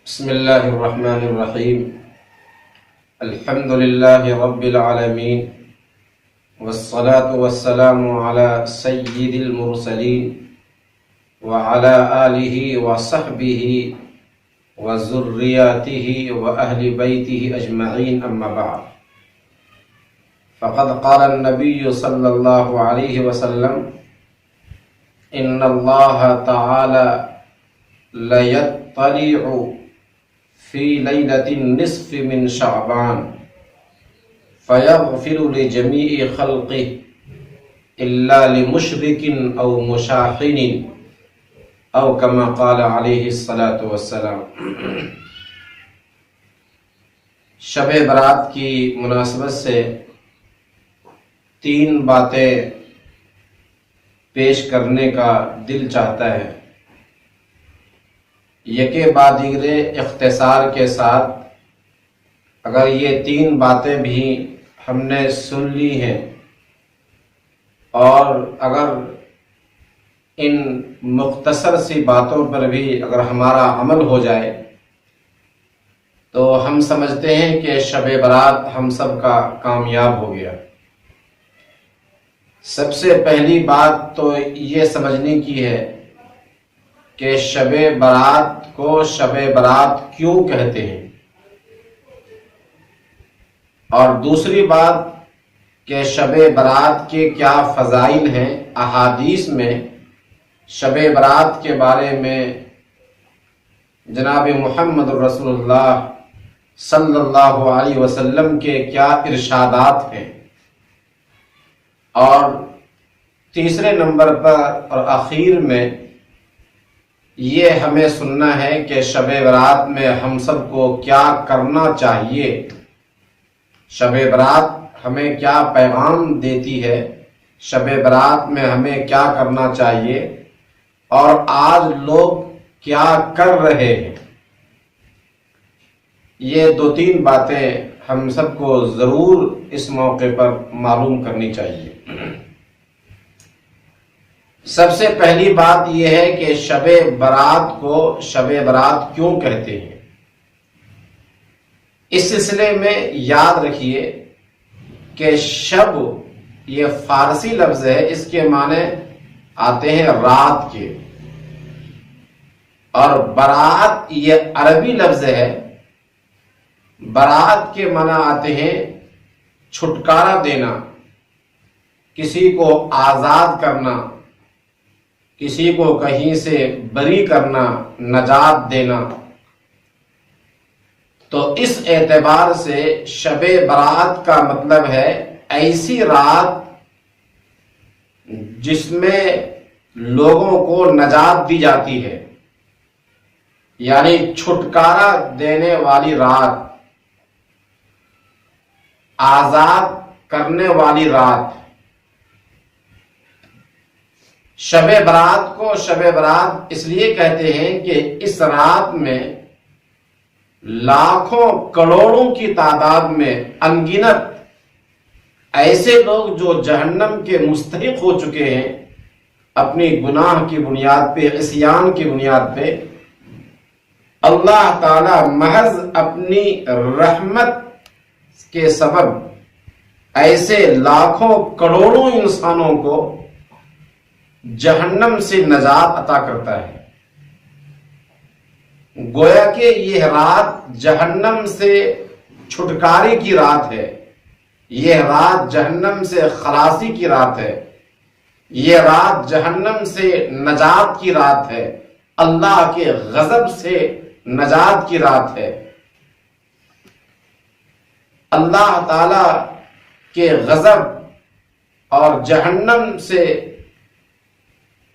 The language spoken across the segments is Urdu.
بسم اللہ الرحمن الرحیم الحمد للہ رب العالمین والصلاة والسلام علی سید المرسلین وعلی آلہ وصحبہ وذریاتہ وأہل بیتہ اجمعین اما بعد فقد قال النبی صلی اللہ علیہ وسلم ان اللہ تعالی لیطلع فی لیلۃ النصف من شعبان فیغفر لجمیع خلقہ الا لمشرک او مشاحن او کما قال علیہ الصلاۃ والسلام۔ شب برات کی مناسبت سے تین باتیں پیش کرنے کا دل چاہتا ہے، یکے بعد دیگرے اختصار کے ساتھ۔ اگر یہ تین باتیں بھی ہم نے سن لی ہیں اور اگر ان مختصر سی باتوں پر بھی اگر ہمارا عمل ہو جائے تو ہم سمجھتے ہیں کہ شب برات ہم سب کا کامیاب ہو گیا۔ سب سے پہلی بات تو یہ سمجھنے کی ہے کہ شب برات کو شب برات کیوں کہتے ہیں، اور دوسری بات کہ شب برات کے کیا فضائل ہیں۔ احادیث میں شب برات کے بارے میں جناب محمد رسول اللہ صلی اللہ علیہ وسلم کے کیا ارشادات ہیں، اور تیسرے نمبر پر اور آخر میں یہ ہمیں سننا ہے کہ شب برات میں ہم سب کو کیا کرنا چاہیے، شب برات ہمیں کیا پیغام دیتی ہے، شب برات میں ہمیں کیا کرنا چاہیے، اور آج لوگ کیا کر رہے ہیں۔ یہ دو تین باتیں ہم سب کو ضرور اس موقع پر معلوم کرنی چاہیے۔ سب سے پہلی بات یہ ہے کہ شب برات کو شب برات کیوں کہتے ہیں۔ اس سلسلے میں یاد رکھیے کہ شب یہ فارسی لفظ ہے، اس کے معنی آتے ہیں رات کے، اور برات یہ عربی لفظ ہے۔ برات کے معنی آتے ہیں چھٹکارا دینا، کسی کو آزاد کرنا، کسی کو کہیں سے بری کرنا، نجات دینا۔ تو اس اعتبار سے شب برات کا مطلب ہے ایسی رات جس میں لوگوں کو نجات دی جاتی ہے، یعنی چھٹکارا دینے والی رات، آزاد کرنے والی رات۔ شب برات کو شب برات اس لیے کہتے ہیں کہ اس رات میں لاکھوں کروڑوں کی تعداد میں انگنت ایسے لوگ جو جہنم کے مستحق ہو چکے ہیں، اپنی گناہ کی بنیاد پہ، عصیان کی بنیاد پہ، اللہ تعالی محض اپنی رحمت کے سبب ایسے لاکھوں کروڑوں انسانوں کو جہنم سے نجات عطا کرتا ہے۔ گویا کہ یہ رات جہنم سے چھٹکارے کی رات ہے، یہ رات جہنم سے خلاصی کی رات ہے، یہ رات جہنم سے نجات کی رات ہے، اللہ کے غضب سے نجات کی رات ہے۔ اللہ تعالی کے غضب اور جہنم سے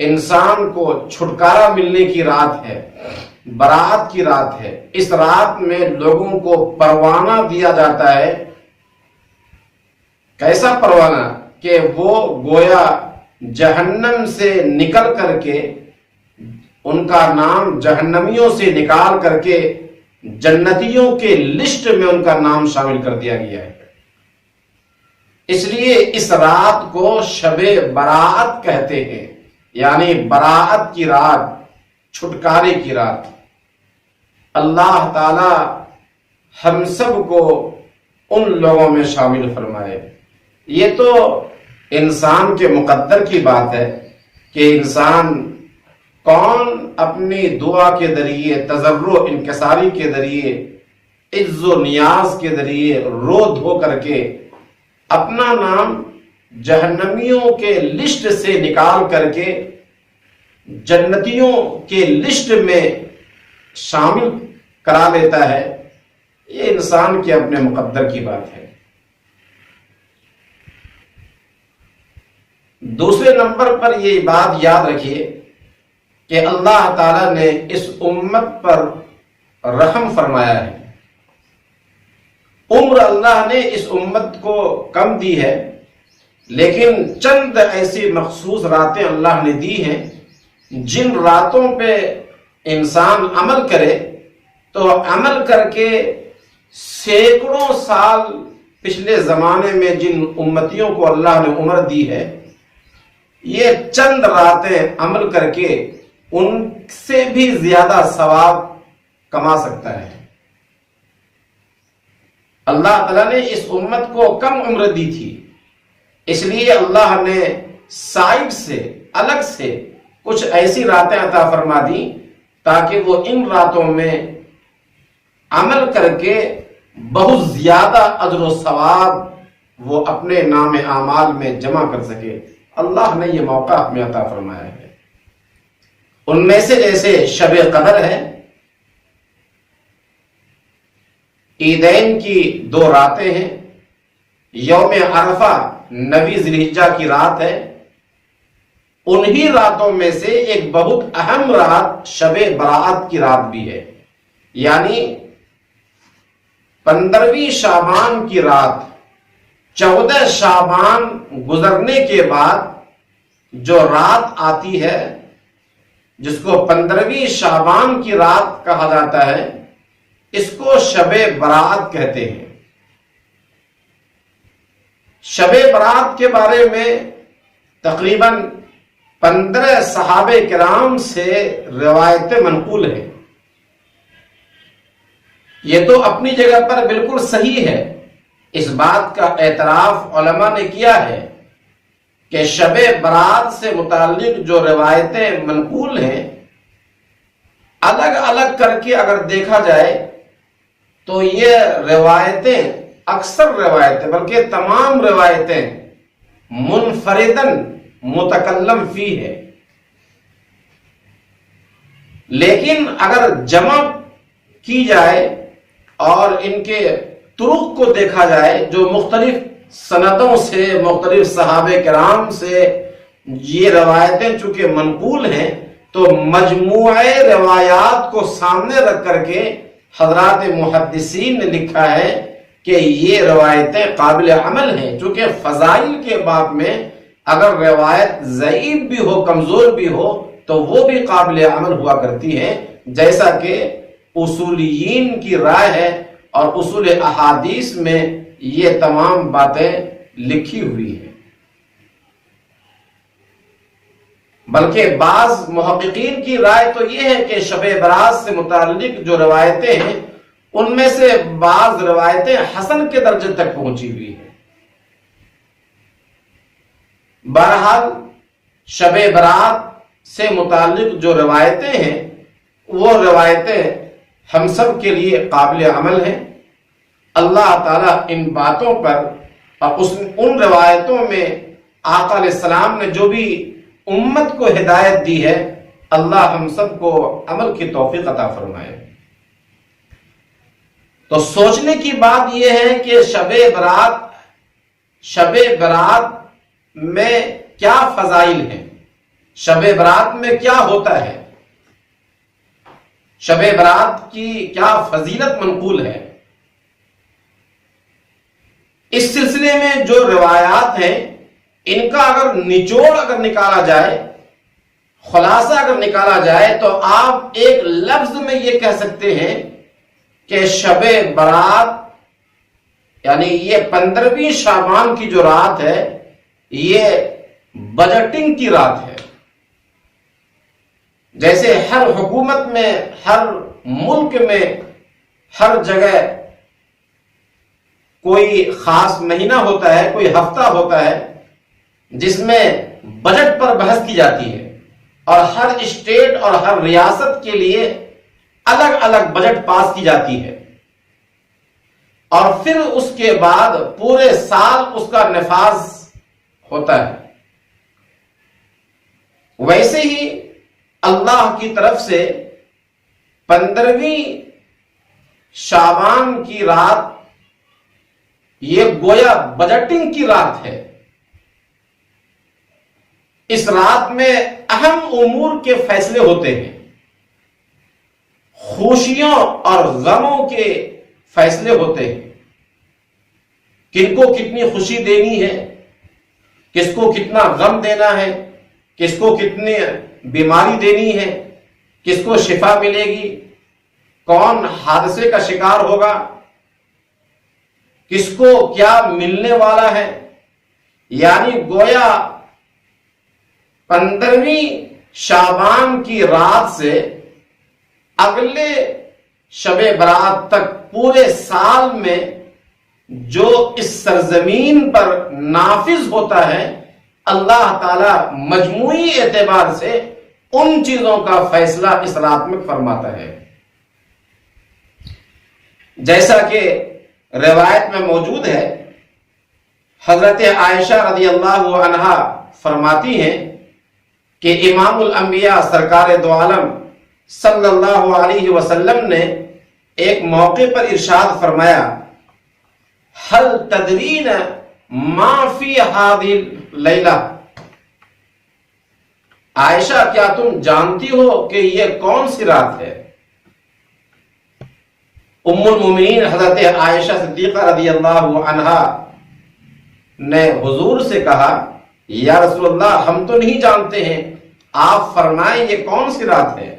انسان کو چھٹکارا ملنے کی رات ہے، برات کی رات ہے۔ اس رات میں لوگوں کو پروانہ دیا جاتا ہے۔ کیسا پروانہ کہ وہ گویا جہنم سے نکل کر کے، ان کا نام جہنمیوں سے نکال کر کے جنتیوں کے لسٹ میں ان کا نام شامل کر دیا گیا ہے۔ اس لیے اس رات کو شب برات کہتے ہیں، یعنی برات کی رات، چھٹکارے کی رات۔ اللہ تعالی ہم سب کو ان لوگوں میں شامل فرمائے۔ یہ تو انسان کے مقدر کی بات ہے کہ انسان کون اپنی دعا کے ذریعے، تضرع انکساری کے ذریعے، عز و نیاز کے ذریعے رو دھو کر کے اپنا نام جہنمیوں کے لسٹ سے نکال کر کے جنتیوں کے لسٹ میں شامل کرا لیتا ہے، یہ انسان کے اپنے مقدر کی بات ہے۔ دوسرے نمبر پر یہ بات یاد رکھیے کہ اللہ تعالی نے اس امت پر رحم فرمایا ہے۔ عمر اللہ نے اس امت کو کم دی ہے، لیکن چند ایسی مخصوص راتیں اللہ نے دی ہیں جن راتوں پہ انسان عمل کرے تو عمل کر کے سینکڑوں سال پچھلے زمانے میں جن امتیوں کو اللہ نے عمر دی ہے، یہ چند راتیں عمل کر کے ان سے بھی زیادہ ثواب کما سکتا ہے۔ اللہ تعالیٰ نے اس امت کو کم عمر دی تھی، اس لیے اللہ نے سائڈ سے، الگ سے کچھ ایسی راتیں عطا فرما دی تاکہ وہ ان راتوں میں عمل کر کے بہت زیادہ اجر و ثواب وہ اپنے نام اعمال میں جمع کر سکے۔ اللہ نے یہ موقع ہمیں عطا فرمایا ہے۔ ان میں سے جیسے شب قدر ہے، عیدین کی 2 راتیں ہیں، یوم عرفہ 9 ذی الحجہ کی رات ہے، انہی راتوں میں سے ایک بہت اہم رات شب برات کی رات بھی ہے، یعنی 15ویں شعبان کی رات، 14 شعبان گزرنے کے بعد جو رات آتی ہے جس کو 15ویں شعبان کی رات کہا جاتا ہے، اس کو شب برات کہتے ہیں۔ شب برات کے بارے میں تقریباً 15 صحابہ کرام سے روایتیں منقول ہیں۔ یہ تو اپنی جگہ پر بالکل صحیح ہے، اس بات کا اعتراف علماء نے کیا ہے کہ شب برات سے متعلق جو روایتیں منقول ہیں، الگ الگ کر کے اگر دیکھا جائے تو یہ روایتیں، اکثر روایتیں بلکہ تمام روایتیں منفرداً متکلم فی ہے، لیکن اگر جمع کی جائے اور ان کے طرق کو دیکھا جائے جو مختلف سندوں سے، مختلف صحابہ کرام سے یہ روایتیں چونکہ منقول ہیں، تو مجموعہ روایات کو سامنے رکھ کر کے حضرات محدثین نے لکھا ہے کہ یہ روایتیں قابل عمل ہیں، چونکہ فضائل کے باب میں اگر روایت ضعیف بھی ہو، کمزور بھی ہو، تو وہ بھی قابل عمل ہوا کرتی ہیں، جیسا کہ اصولیین کی رائے ہے اور اصول احادیث میں یہ تمام باتیں لکھی ہوئی ہیں۔ بلکہ بعض محققین کی رائے تو یہ ہے کہ شب برات سے متعلق جو روایتیں ہیں ان میں سے بعض روایتیں حسن کے درجے تک پہنچی ہوئی ہیں۔ بہرحال شب برات سے متعلق جو روایتیں ہیں وہ روایتیں ہم سب کے لیے قابل عمل ہیں۔ اللہ تعالیٰ ان باتوں پر اور ان روایتوں میں آقا علیہ السلام نے جو بھی امت کو ہدایت دی ہے، اللہ ہم سب کو عمل کی توفیق عطا فرمائے۔ تو سوچنے کی بات یہ ہے کہ شب برات میں کیا فضائل ہیں، شب برات میں کیا ہوتا ہے، شب برات کی کیا فضیلت منقول ہے۔ اس سلسلے میں جو روایات ہیں ان کا اگر نچوڑ اگر نکالا جائے، خلاصہ اگر نکالا جائے، تو آپ ایک لفظ میں یہ کہہ سکتے ہیں کہ شب برات یعنی یہ 15ویں شعبان کی جو رات ہے یہ بجٹنگ کی رات ہے۔ جیسے ہر حکومت میں، ہر ملک میں، ہر جگہ کوئی خاص مہینہ ہوتا ہے، کوئی ہفتہ ہوتا ہے جس میں بجٹ پر بحث کی جاتی ہے، اور ہر اسٹیٹ اور ہر ریاست کے لیے الگ الگ بجٹ پاس کی جاتی ہے، اور پھر اس کے بعد پورے سال اس کا نفاذ ہوتا ہے۔ ویسے ہی اللہ کی طرف سے 15ویں شعبان کی رات یہ گویا بجٹنگ کی رات ہے۔ اس رات میں اہم امور کے فیصلے ہوتے ہیں، خوشیوں اور غموں کے فیصلے ہوتے ہیں، کن کو کتنی خوشی دینی ہے، کس کو کتنا غم دینا ہے، کس کو کتنی بیماری دینی ہے، کس کو شفا ملے گی، کون حادثے کا شکار ہوگا، کس کو کیا ملنے والا ہے۔ یعنی گویا 15ویں شعبان کی رات سے اگلے شب برات تک پورے سال میں جو اس سرزمین پر نافذ ہوتا ہے، اللہ تعالی مجموعی اعتبار سے ان چیزوں کا فیصلہ اس رات میں فرماتا ہے۔ جیسا کہ روایت میں موجود ہے، حضرت عائشہ رضی اللہ عنہا فرماتی ہیں کہ امام الانبیاء سرکار دو عالم صلی اللہ علیہ وسلم نے ایک موقع پر ارشاد فرمایا، هل تدرین ما فی هذه اللیلہ، عائشہ کیا تم جانتی ہو کہ یہ کون سی رات ہے؟ ام المومنین حضرت عائشہ صدیقہ رضی اللہ عنہا نے حضور سے کہا، یا رسول اللہ ہم تو نہیں جانتے ہیں، آپ فرمائیں یہ کون سی رات ہے؟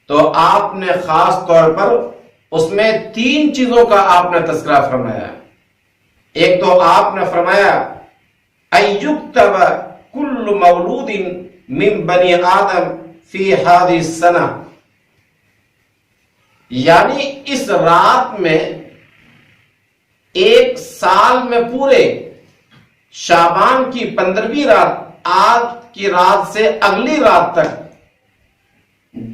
تو آپ نے خاص طور پر اس میں 3 چیزوں کا آپ نے تذکرہ فرمایا۔ ایک تو آپ نے فرمایا ایکتب کل مولود من بنی آدم فی هذه السنہ، یعنی اس رات میں ایک سال میں پورے شعبان کی 15ویں رات، آج کی رات سے اگلی رات تک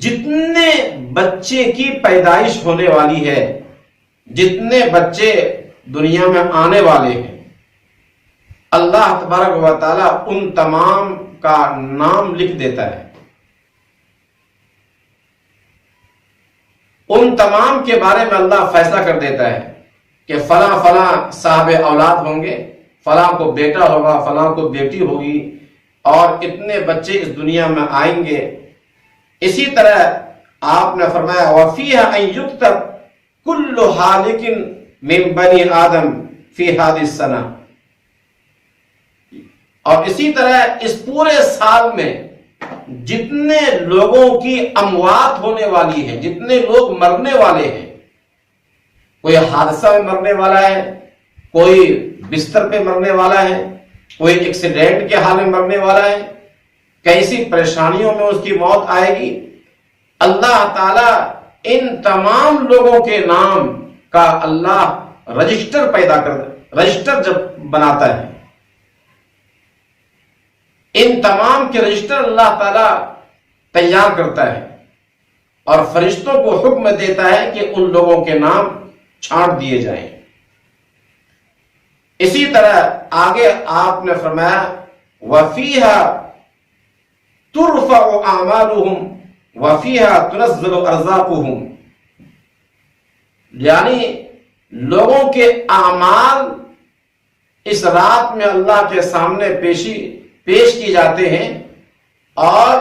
جتنے بچے کی پیدائش ہونے والی ہے، جتنے بچے دنیا میں آنے والے ہیں، اللہ تبارک و تعالی ان تمام کا نام لکھ دیتا ہے، ان تمام کے بارے میں اللہ فیصلہ کر دیتا ہے کہ فلاں فلاں صاحب اولاد ہوں گے، فلاں کو بیٹا ہوگا، فلاں کو بیٹی ہوگی، اور اتنے بچے اس دنیا میں آئیں گے۔ اسی طرح آپ نے فرمایا وَفِيهَا أَن يُكْتَبْ كُلُّ هَالِكٍ مِن بَنِي آدم فِي هَذِهِ السَّنَةِ، اور اسی طرح اس پورے سال میں جتنے لوگوں کی اموات ہونے والی ہے، جتنے لوگ مرنے والے ہیں، کوئی حادثہ میں مرنے والا ہے، کوئی بستر پہ مرنے والا ہے، کوئی ایکسیڈنٹ کے حال میں مرنے والا ہے، کیسی پریشانیوں میں اس کی موت آئے گی، اللہ تعالی ان تمام لوگوں کے نام کا اللہ رجسٹر جب بناتا ہے، ان تمام کے رجسٹر اللہ تعالی تیار کرتا ہے اور فرشتوں کو حکم دیتا ہے کہ ان لوگوں کے نام چھانٹ دیے جائیں۔ اسی طرح آگے آپ نے فرمایا وَفِيهَا تُرْفَعُ أَعْمَالُهُمْ وَفِيهَا تُنَزَّلُ أَرْزَاقُهُمْ، یعنی لوگوں کے اعمال اس رات میں اللہ کے سامنے پیش کی جاتے ہیں، اور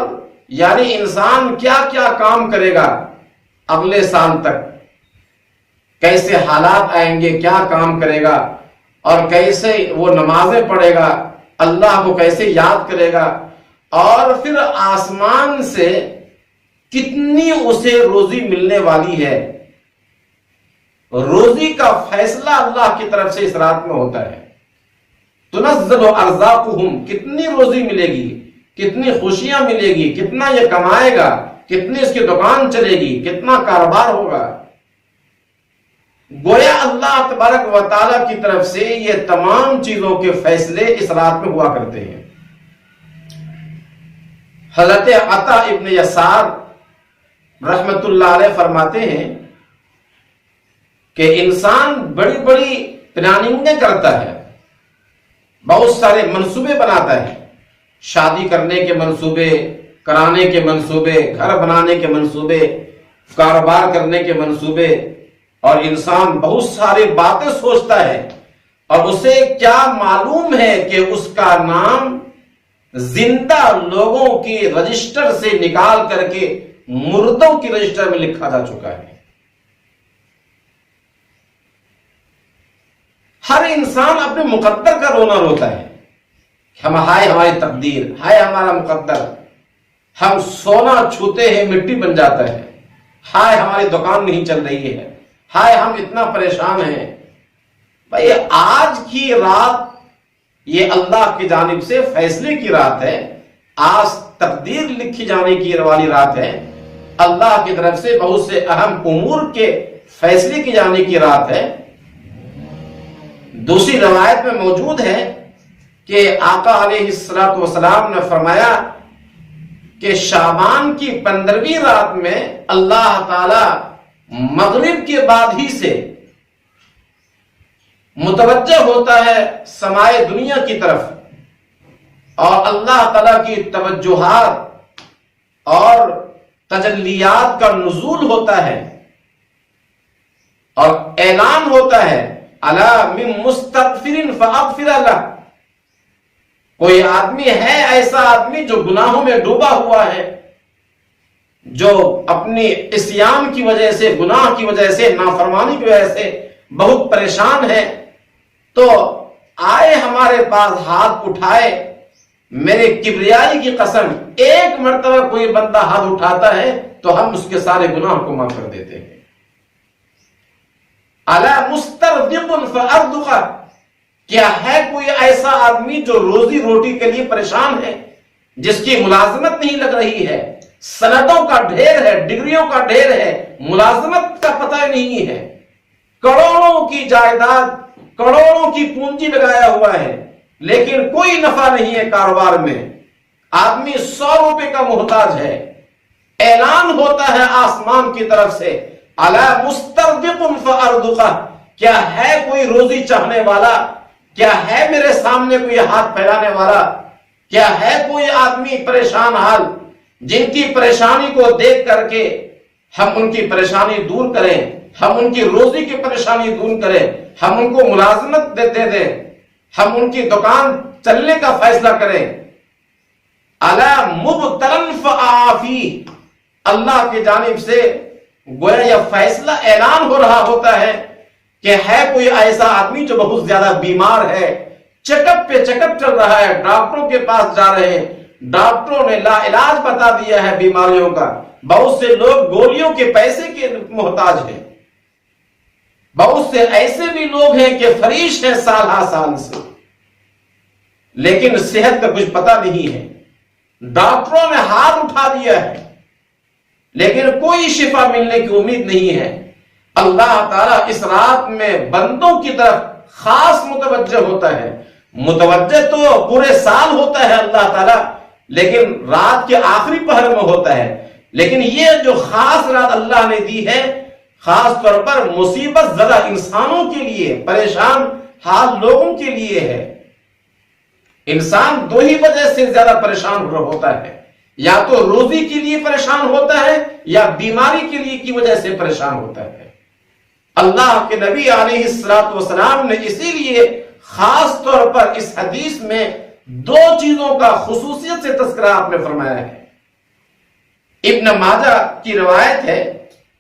یعنی انسان کیا کیا کام کرے گا اگلے سال تک، کیسے حالات آئیں گے، کیا کام کرے گا، اور کیسے وہ نمازیں پڑھے گا، اللہ کو کیسے یاد کرے گا، اور پھر آسمان سے کتنی اسے روزی ملنے والی ہے۔ روزی کا فیصلہ اللہ کی طرف سے اس رات میں ہوتا ہے۔ تنزل ارزاقہم، کتنی روزی ملے گی، کتنی خوشیاں ملے گی، کتنا یہ کمائے گا، کتنی اس کی دکان چلے گی، کتنا کاروبار ہوگا۔ گویا اللہ تبارک و تعالیٰ کی طرف سے یہ تمام چیزوں کے فیصلے اس رات میں ہوا کرتے ہیں۔ حضرت عطا ابن یسار رحمت اللہ علیہ فرماتے ہیں کہ انسان بڑی بڑی پلاننگیں کرتا ہے، بہت سارے منصوبے بناتا ہے، شادی کرنے کے منصوبے، کرانے کے منصوبے، گھر بنانے کے منصوبے، کاروبار کرنے کے منصوبے، اور انسان بہت ساری باتیں سوچتا ہے، اور اسے کیا معلوم ہے کہ اس کا نام زندہ لوگوں کی رجسٹر سے نکال کر کے مردوں کی رجسٹر میں لکھا جا چکا ہے۔ ہر انسان اپنے مقدر کا رونا روتا ہے، ہائے ہماری تقدیر، ہائے ہمارا مقدر، ہم سونا چھوتے ہیں مٹی بن جاتا ہے، ہائے ہماری دکان نہیں چل رہی ہے، ہائے ہم اتنا پریشان ہیں۔ بھائی آج کی رات یہ اللہ کی جانب سے فیصلے کی رات ہے، آج تقدیر لکھی جانے کی والی رات ہے، اللہ کی طرف سے بہت سے اہم امور کے فیصلے کی جانے کی رات ہے۔ دوسری روایت میں موجود ہے کہ آقا علیہ الصلوۃ والسلام نے فرمایا کہ شعبان کی 15ویں رات میں اللہ تعالی مغرب کے بعد ہی سے متوجہ ہوتا ہے سمائے دنیا کی طرف، اور اللہ تعالیٰ کی توجہات اور تجلیات کا نزول ہوتا ہے، اور اعلان ہوتا ہے الا من مستغفر فاغفر له۔ کوئی آدمی ہے ایسا آدمی جو گناہوں میں ڈوبا ہوا ہے، جو اپنی عصیان کی وجہ سے، گناہ کی وجہ سے، نافرمانی کی وجہ سے بہت پریشان ہے، تو آئے ہمارے پاس ہاتھ اٹھائے، میرے کبریائی کی قسم ایک مرتبہ کوئی بندہ ہاتھ اٹھاتا ہے تو ہم اس کے سارے گناہ کو معاف کر دیتے ہیں۔ الا مسترزق فارزق، کیا ہے کوئی ایسا آدمی جو روزی روٹی کے لیے پریشان ہے، جس کی ملازمت نہیں لگ رہی ہے، سندوں کا ڈھیر ہے، ڈگریوں کا ڈھیر ہے، ملازمت کا پتہ نہیں ہے، کروڑوں کی جائیداد، کروڑوں کی پونجی لگایا ہوا ہے، لیکن کوئی نفع نہیں ہے کاروبار میں، آدمی 100 روپے کا محتاج ہے، اعلان ہوتا ہے آسمان کی طرف سے الا مسترزق فارزق، کیا ہے کوئی روزی چاہنے والا، کیا ہے میرے سامنے کوئی ہاتھ پھیلانے والا، کیا ہے کوئی آدمی پریشان حال جن کی پریشانی کو دیکھ کر کے ہم ان کی پریشانی دور کریں، ہم ان کی روزی کی پریشانی دور کریں، ہم ان کو ملازمت دے دیں، ہم ان کی دکان چلنے کا فیصلہ کریں۔ الا مبتلا فعافی، اللہ کی جانب سے گویا یہ فیصلہ اعلان ہو رہا ہوتا ہے کہ ہے کوئی ایسا آدمی جو بہت زیادہ بیمار ہے، چیک اپ پہ چیک اپ چل رہا ہے، ڈاکٹروں کے پاس جا رہے ہیں، ڈاکٹروں نے لا علاج بتا دیا ہے بیماریوں کا، بہت سے لوگ گولیوں کے پیسے کے محتاج ہیں، بہت سے ایسے بھی لوگ ہیں کہ فریش ہیں سال ہا سال سے، لیکن صحت کا کچھ پتہ نہیں ہے، ڈاکٹروں نے ہاتھ اٹھا دیا ہے لیکن کوئی شفا ملنے کی امید نہیں ہے۔ اللہ تعالیٰ اس رات میں بندوں کی طرف خاص متوجہ ہوتا ہے، متوجہ تو پورے سال ہوتا ہے اللہ تعالیٰ، لیکن رات کے آخری پہر میں ہوتا ہے، لیکن یہ جو خاص رات اللہ نے دی ہے خاص طور پر مصیبت زدہ انسانوں کے لیے، پریشان حال لوگوں کے لیے ہے۔ انسان 2 ہی وجہ سے زیادہ پریشان ہوتا ہے، یا تو روزی کے لیے پریشان ہوتا ہے یا بیماری کے لیے کی وجہ سے پریشان ہوتا ہے۔ اللہ کے نبی علیہ الصلوۃ والسلام نے اسی لیے خاص طور پر اس حدیث میں 2 چیزوں کا خصوصیت سے تذکرہ آپ نے فرمایا ہے۔ ابن ماجہ کی روایت ہے،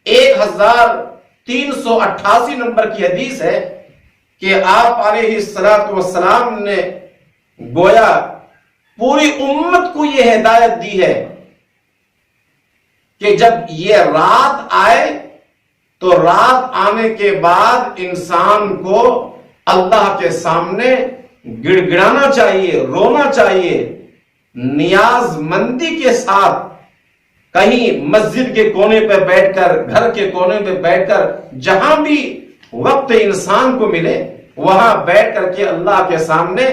1388 نمبر کی حدیث ہے کہ آپ علیہ الصلوۃ والسلام نے گویا پوری امت کو یہ ہدایت دی ہے کہ جب یہ رات آئے تو رات آنے کے بعد انسان کو اللہ کے سامنے گڑ گڑانا چاہیے، رونا چاہیے، نیاز مندی کے ساتھ کہیں مسجد کے کونے پہ بیٹھ کر، گھر کے کونے پہ بیٹھ کر، جہاں بھی وقت انسان کو ملے وہاں بیٹھ کر کے اللہ کے سامنے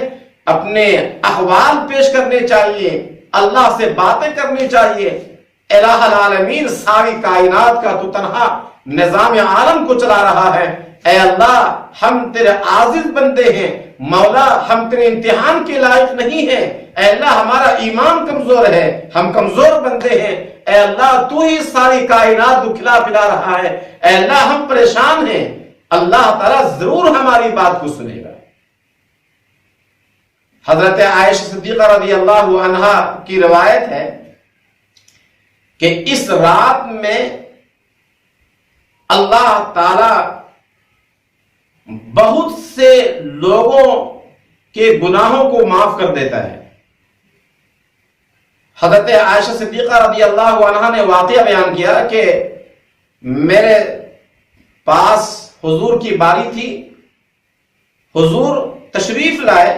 اپنے احوال پیش کرنے چاہیے، اللہ سے باتیں کرنی چاہیے۔ الہ العالمین، ساری کائنات کا تو تنہا نظام عالم کو چلا رہا ہے، اے اللہ ہم تیرے عاجز بندے ہیں، مولا ہم تیرے امتحان کے لائق نہیں ہیں، اے اللہ ہمارا ایمان کمزور ہے، ہم کمزور بندے ہیں، اے اللہ تو ہی ساری کائنات کو کھلا پلا رہا ہے، اے اللہ ہم پریشان ہیں۔ اللہ تعالیٰ ضرور ہماری بات کو سنے گا۔ حضرت عائشہ صدیقہ رضی اللہ عنہا کی روایت ہے کہ اس رات میں اللہ تعالی بہت سے لوگوں کے گناہوں کو معاف کر دیتا ہے۔ حضرت عائشہ صدیقہ رضی اللہ عنہا نے واقعہ بیان کیا کہ میرے پاس حضور کی باری تھی، حضور تشریف لائے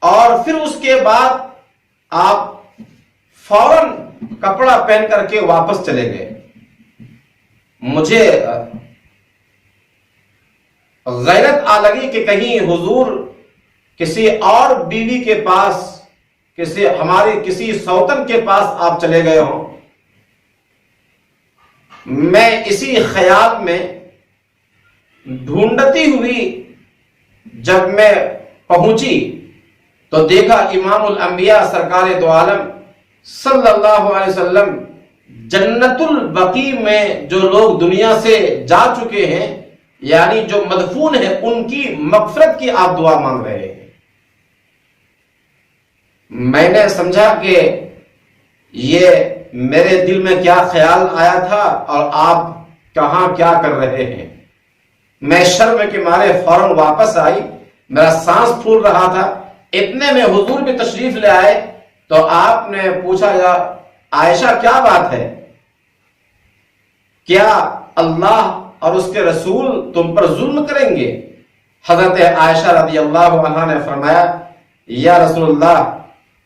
اور پھر اس کے بعد آپ فوراً کپڑا پہن کر کے واپس چلے گئے۔ مجھے غیرت آ لگی کہ کہیں حضور کسی اور بیوی کے پاس، کسی سوتن کے پاس آپ چلے گئے ہوں۔ میں اسی خیال میں ڈھونڈتی ہوئی جب میں پہنچی تو دیکھا امام الانبیاء سرکار دو عالم صلی اللہ علیہ وسلم جنت البقیع میں جو لوگ دنیا سے جا چکے ہیں، یعنی جو مدفون ہیں، ان کی مغفرت کی آپ دعا مانگ رہے ہیں۔ میں نے سمجھا کہ یہ میرے دل میں کیا خیال آیا تھا اور آپ کہاں کیا کر رہے ہیں۔ میں شرم کے مارے فوراً واپس آئی، میرا سانس پھول رہا تھا۔ اتنے میں حضور بھی تشریف لے آئے تو آپ نے پوچھا، یا عائشہ کیا بات ہے، کیا اللہ اور اس کے رسول تم پر ظلم کریں گے؟ حضرت عائشہ رضی اللہ عنہا نے فرمایا، یا رسول اللہ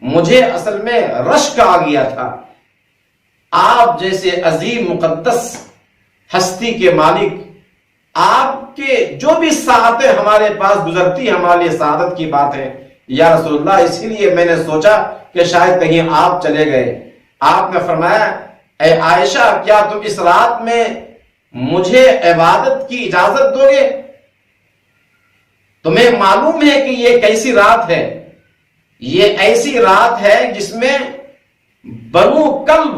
مجھے اصل میں رشک آ گیا تھا، آپ جیسے عظیم مقدس ہستی کے مالک، آپ کے جو بھی ساعتیں ہمارے پاس گزرتی ہمارے لیے سعادت کی بات ہے یا رسول اللہ، اسی لیے میں نے سوچا کہ شاید کہیں آپ چلے گئے۔ آپ نے فرمایا، اے عائشہ کیا تم اس رات میں مجھے عبادت کی اجازت دو گے؟ تمہیں معلوم ہے کہ یہ کیسی رات ہے؟ یہ ایسی رات ہے جس میں بنو کلب،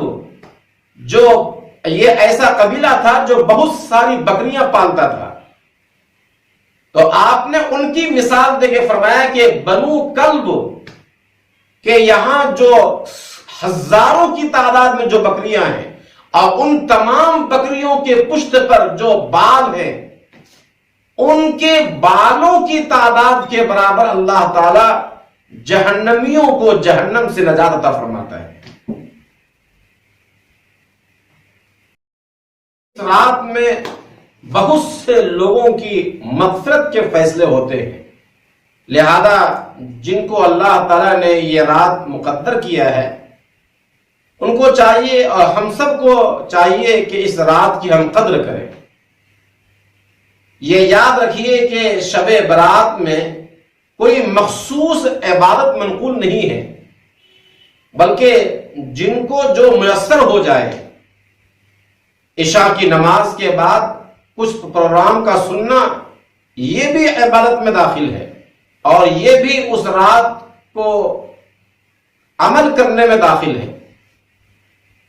جو یہ ایسا قبیلہ تھا جو بہت ساری بکریاں پالتا تھا، تو آپ نے ان کی مثال دے کے فرمایا کہ بنو کلب کہ یہاں جو ہزاروں کی تعداد میں جو بکریاں ہیں اور ان تمام بکریوں کے پشت پر جو بال ہیں، ان کے بالوں کی تعداد کے برابر اللہ تعالی جہنمیوں کو جہنم سے نجات عطا فرماتا ہے۔ اس رات میں بہت سے لوگوں کی مغفرت کے فیصلے ہوتے ہیں، لہذا جن کو اللہ تعالیٰ نے یہ رات مقدر کیا ہے ان کو چاہیے اور ہم سب کو چاہیے کہ اس رات کی ہم قدر کریں۔ یہ یاد رکھیے کہ شب برات میں کوئی مخصوص عبادت منقول نہیں ہے، بلکہ جن کو جو میسر ہو جائے، عشاء کی نماز کے بعد کچھ پروگرام کا سننا یہ بھی عبادت میں داخل ہے، اور یہ بھی اس رات کو عمل کرنے میں داخل ہے۔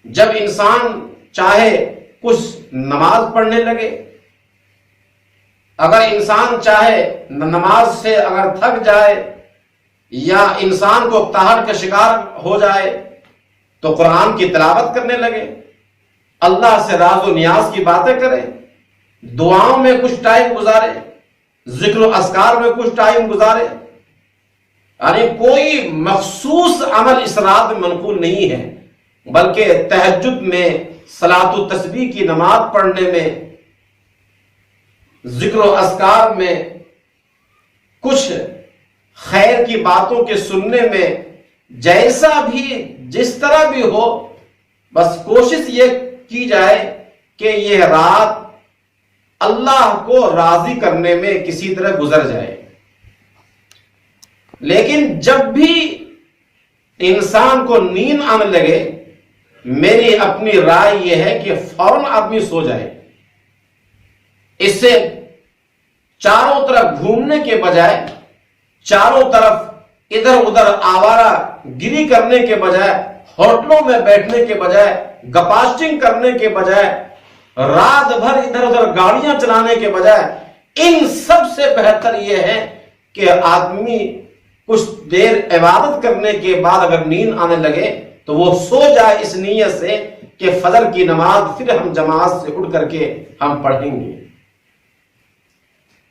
جب انسان چاہے کچھ نماز پڑھنے لگے، اگر انسان چاہے نماز سے اگر تھک جائے یا انسان کو تہاڑ کا شکار ہو جائے تو قرآن کی تلاوت کرنے لگے، اللہ سے راز و نیاز کی باتیں کرے، دعاؤں میں کچھ ٹائم گزارے، ذکر و اذکار میں کچھ ٹائم گزارے، یعنی کوئی مخصوص عمل اس رات میں منقول نہیں ہے، بلکہ تہجد میں، صلاۃ التسبیح کی نماز پڑھنے میں، ذکر و اذکار میں، کچھ خیر کی باتوں کے سننے میں، جیسا بھی جس طرح بھی ہو بس کوشش یہ کی جائے کہ یہ رات اللہ کو راضی کرنے میں کسی طرح گزر جائے. لیکن جب بھی انسان کو نیند آنے لگے، میری اپنی رائے یہ ہے کہ فوراً آدمی سو جائے. اس سے چاروں طرف گھومنے کے بجائے، چاروں طرف ادھر ادھر آوارہ گری کرنے کے بجائے، ہوٹلوں میں بیٹھنے کے بجائے، گپاسٹنگ کرنے کے بجائے، رات بھر ادھر ادھر گاڑیاں چلانے کے بجائے، ان سب سے بہتر یہ ہے کہ آدمی کچھ دیر عبادت کرنے کے بعد اگر نیند آنے لگے تو وہ سو جائے اس نیت سے کہ فجر کی نماز پھر ہم جماعت سے اٹھ کر کے ہم پڑھیں گے.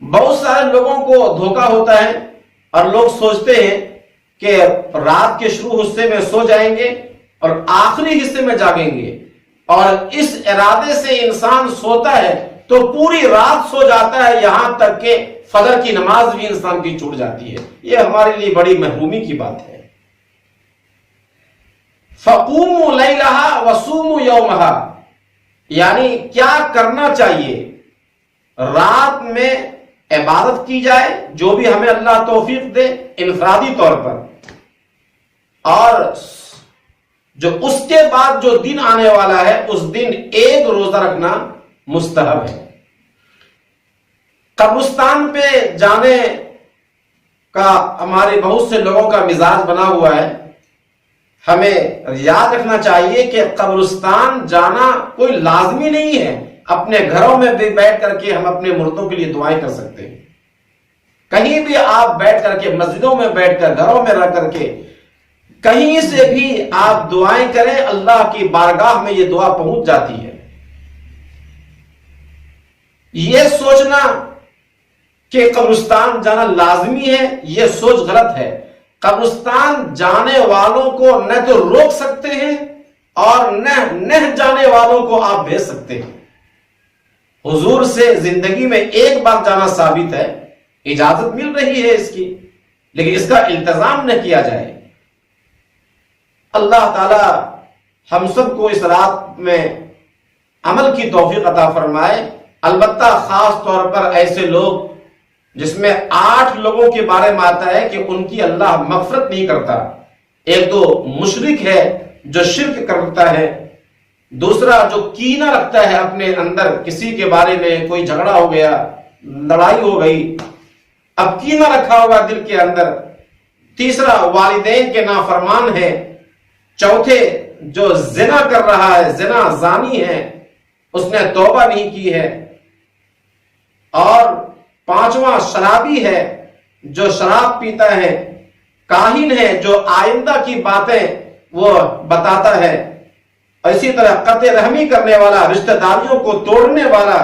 بہت سارے لوگوں کو دھوکہ ہوتا ہے اور لوگ سوچتے ہیں کہ رات کے شروع حصے میں سو جائیں گے اور آخری حصے میں جاگیں گے، اور اس ارادے سے انسان سوتا ہے تو پوری رات سو جاتا ہے، یہاں تک کہ فجر کی نماز بھی انسان کی چھوٹ جاتی ہے. یہ ہمارے لیے بڑی محرومی کی بات ہے. فَقُومُوا لَيْلَهَا وَصُومُوا يَوْمَهَا، یعنی کیا کرنا چاہیے؟ رات میں عبادت کی جائے جو بھی ہمیں اللہ توفیق دے انفرادی طور پر، اور جو اس کے بعد جو دن آنے والا ہے اس دن ایک روزہ رکھنا مستحب ہے. قبرستان پہ جانے کا ہمارے بہت سے لوگوں کا مزاج بنا ہوا ہے. ہمیں یاد رکھنا چاہیے کہ قبرستان جانا کوئی لازمی نہیں ہے. اپنے گھروں میں بھی بیٹھ کر کے ہم اپنے مردوں کے لیے دعائیں کر سکتے ہیں. کہیں بھی آپ بیٹھ کر کے، مسجدوں میں بیٹھ کر، گھروں میں رہ کر کے، کہیں سے بھی آپ دعائیں کریں، اللہ کی بارگاہ میں یہ دعا پہنچ جاتی ہے. یہ سوچنا کہ قبرستان جانا لازمی ہے، یہ سوچ غلط ہے. قبرستان جانے والوں کو نہ تو روک سکتے ہیں اور نہ جانے والوں کو آپ بھیج سکتے ہیں. حضور سے زندگی میں ایک بار جانا ثابت ہے، اجازت مل رہی ہے اس کی، لیکن اس کا التزام نہ کیا جائے. اللہ تعالی ہم سب کو اس رات میں عمل کی توفیق عطا فرمائے. البتہ خاص طور پر ایسے لوگ جس میں 8 لوگوں کے بارے میں آتا ہے کہ ان کی اللہ مغفرت نہیں کرتا. ایک تو مشرک ہے جو شرک کرتا ہے، دوسرا جو کینہ رکھتا ہے اپنے اندر، کسی کے بارے میں کوئی جھگڑا ہو گیا، لڑائی ہو گئی، اب کینہ رکھا ہوگا دل کے اندر، تیسرا والدین کے نافرمان ہے، چوتھے جو زنا کر رہا ہے، زنا زانی ہے، اس نے توبہ نہیں کی ہے، اور پانچواں شرابی ہے جو شراب پیتا ہے، کاہن ہے جو آئندہ کی باتیں وہ بتاتا ہے، اور اسی طرح قطع رحمی کرنے والا، رشتہ داریوں کو توڑنے والا،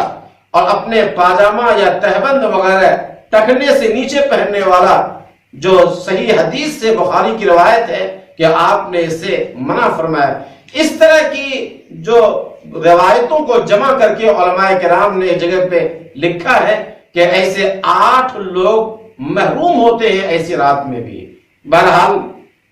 اور اپنے پاجامہ یا تہبند وغیرہ ٹکنے سے نیچے پہننے والا، جو صحیح حدیث سے بخاری کی روایت ہے کہ آپ نے اسے منع فرمایا. اس طرح کی جو روایتوں کو جمع کر کے علماء کرام نے ایک جگہ پہ لکھا ہے کہ ایسے 8 لوگ محروم ہوتے ہیں ایسی رات میں بھی. بہرحال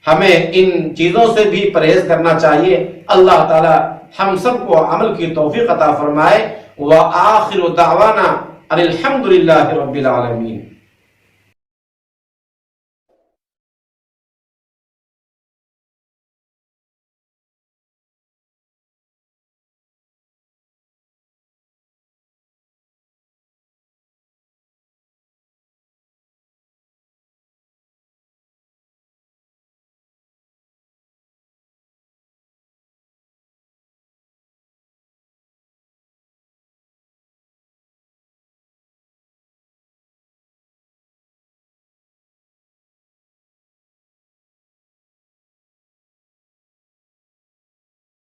ہمیں ان چیزوں سے بھی پرہیز کرنا چاہیے. اللہ تعالی ہم سب کو عمل کی توفیق عطا فرمائے. وآخر دعوانا ان الحمد للہ رب العالمین.